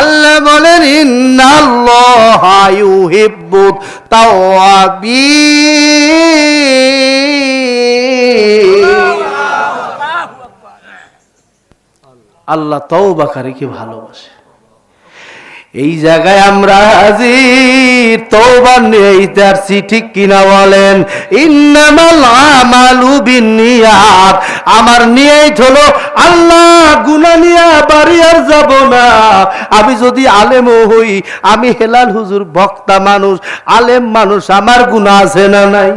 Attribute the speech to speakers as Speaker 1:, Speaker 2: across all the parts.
Speaker 1: আল্লাহ বলেন ইন্নাল্লাহা ইউহিব্বুত তাওয়াবিন। আল্লাহ তওবাকারীকে ভালোবাসে। এই জায়গায় আমরা হাজির তওবা নিতে আসছি, ঠিক কিনা বলেন? ইন্নামাল আমালু বিন্নিয়াত। আমার নিয়ত হলো আল্লাহ গুনাহ নিয়ে বাড়ি আর যাব না। আমি যদি আলেমও হই, আমি হেলাল হুজুর বক্তা মানুষ, আলেম মানুষ, আমার গুনাহ আছে না নাই?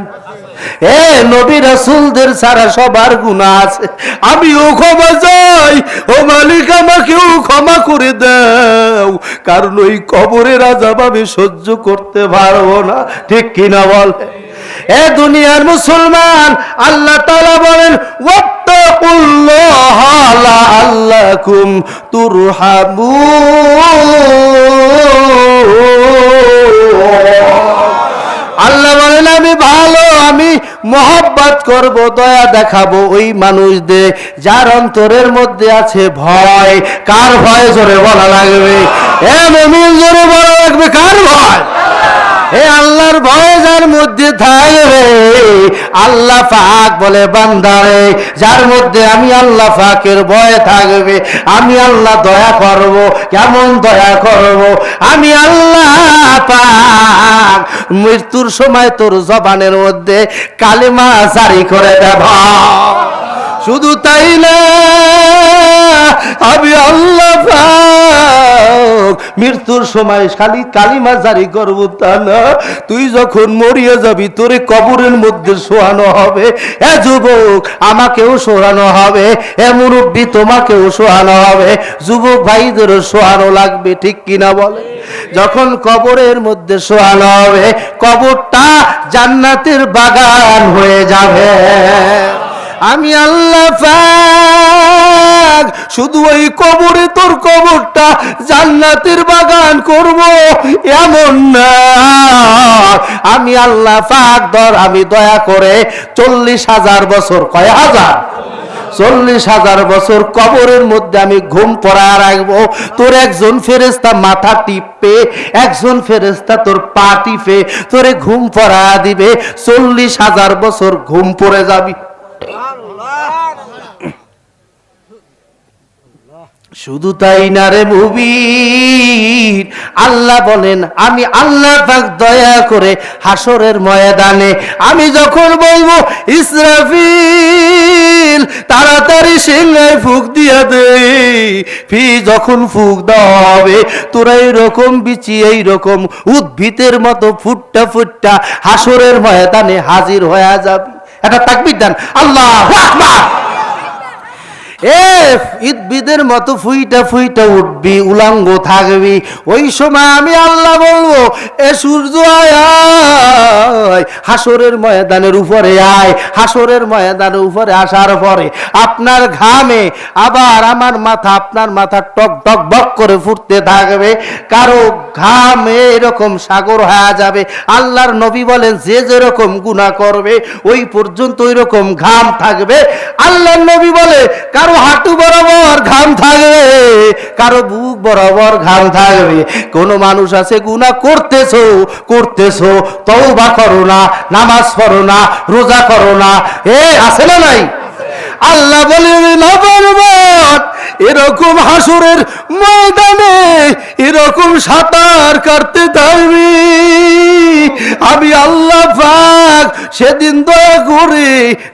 Speaker 1: এ নবী রাসূলদের সারা সবার গুনাহ আছে, আমিও ক্ষমা চাই। ও মালিক আমাকেও ক্ষমা করে দাও, কারণ ওই কবরের আযাব আমি সহ্য করতে পারবো না, ঠিক কিনা বল? এ দুনিয়ার মুসলমান, আল্লাহ তাআলা বলেন ওয়াত্তাকুল্লাহা লাআল্লাকুম তুরহামুন। আল্লাহ বলেন আমি ভালো, আমি মহব্বত করব, দয়া দেখাবো ওই মানুষদের যার অন্তরের মধ্যে আছে ভয়। কার ভয়? জোরে বলা লাগবে। এ মুমিন জোরে বলা লাগবে, কার ভয়? এ আল্লাহর ভয় যার মধ্যে থাকবে, আল্লাহ পাক বলে বান্দারে যার মধ্যে আমি আল্লাহ পাকের ভয় থাকবে, আমি আল্লাহ দয়া করব। কেমন দয়া করব? আমি আল্লাহ পাক মৃত্যুর সময় তোর জবানের মধ্যে কালেমা জারি করে দেব। শুধু তাই না, আমি আল্লাহ পাক মৃত্যুর সময় খালি কালিমা জারি করব তা না, তুই যখন মরিয়া যাবি তোরে কবরের মধ্যে শোয়ানো হবে। এ যুবক আমাকেও শোয়ানো হবে, এ মুরব্বী তোমাকেও শোয়ানো হবে, যুবক ভাইদেরও শোয়ানো লাগবে, ঠিক কিনা বলে? যখন কবরের মধ্যে শোয়ানো হবে, কবরটা জান্নাতের বাগান হয়ে যাবে। আমি আল্লাহ পাক শুধু ওই কবরে তোর কবরটা জান্নাতের বাগান করব এমন না, আমি আল্লাহ পাক আমি দয়া করে 40,000 বছর, কয় হাজার? 40,000 বছর কবরের মধ্যে আমি ঘুম পড়ায় রাখবো। তোর একজন ফেরেশতা মাথা টিপে, একজন ফেরেশতা তোর পা টিপে তোরে ঘুম পড়ায় দিবে। 40,000 বছর ঘুম পড়ে যাবি। শুধু তাই না রে মুমিন, আল্লাহ বলেন আমি আল্লাহ পাক দয়া করে হাসরের ময়দানে আমি যখন বলবো ইসরাফিল তাড়াতাড়ি সিংহায় ফুঁক দিয়া দে, যখন ফুঁক দেওয়া হবে তোরা এইরকম বিচি এইরকম উদ্ভিদের মতো ফুটটা ফুটটা হাসরের ময়দানে হাজির হয়ে যাবি। একটা তাকবীর দেন, আল্লাহু আকবার। ঈদবিদের মতো ফুইটা ফুইটা উঠবি, উলাঙ্গ থাকবি। ওই সময় আমি আল্লাহ বলবো এ সূর্য আয়, হাসরের ময়দানের উপরে আয়। হাসরের ময়দানের উপরে আসার পরে আপনার ঘামে আবার আমার মাথা, আপনার মাথা টক টক বক করে ফুটতে থাকবে, কারো ঘামে এরকম সাগর হয়ে যাবে। আল্লাহর নবী বলেন যে যেরকম গুনাহ করবে ওই পর্যন্ত ওই রকম ঘাম থাকবে। আল্লাহর নবী বলে কারো হাঁটু বরাবর ঘাম থাকবে, কারো বুক বরাবর ঘাম থাকবে। কোন মানুষ আছে গুনাহ করতেছো তওবা করো না, নামাজ পড়ো না, রোজা করো না, আছে না নাই? আল্লাহ বলে নবরবাদ এরকম হাসরের ময়দানে এরকম সাঁতার কাটতে থাকবি, আমি আল্লাহ পাক সেদিন দয়া করে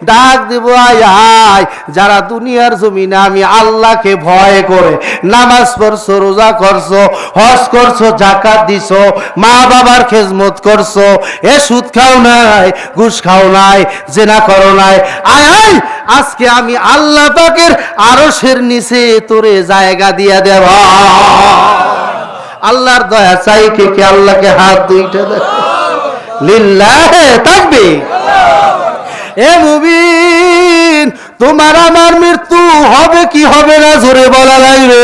Speaker 1: ডাক দেব আয় আয়। যারা দুনিয়ার জমিনে আমি আল্লাহকে ভয় করে নামাজ পড়ছো, রোজা করছো, হজ করছো, যাকাত দিছো, মা বাবার খেজমত করছো, এ সুদ খাও নাই, ঘুষ খাও নাই, জেনা করো নাই, আয় আয় আজকে আমি আল্লাহ পাকের আরশের নিচে তোরে জায়গা দিয়া দেব। আল্লাহর দয়া চাই কে কে? আল্লাহকে হাত দুইটা দেয় লিল্লাহে তাকবীর। এ মুমিন তোমার আমার মৃত্যু হবে কি হবে না জোরে বলা লাগবে।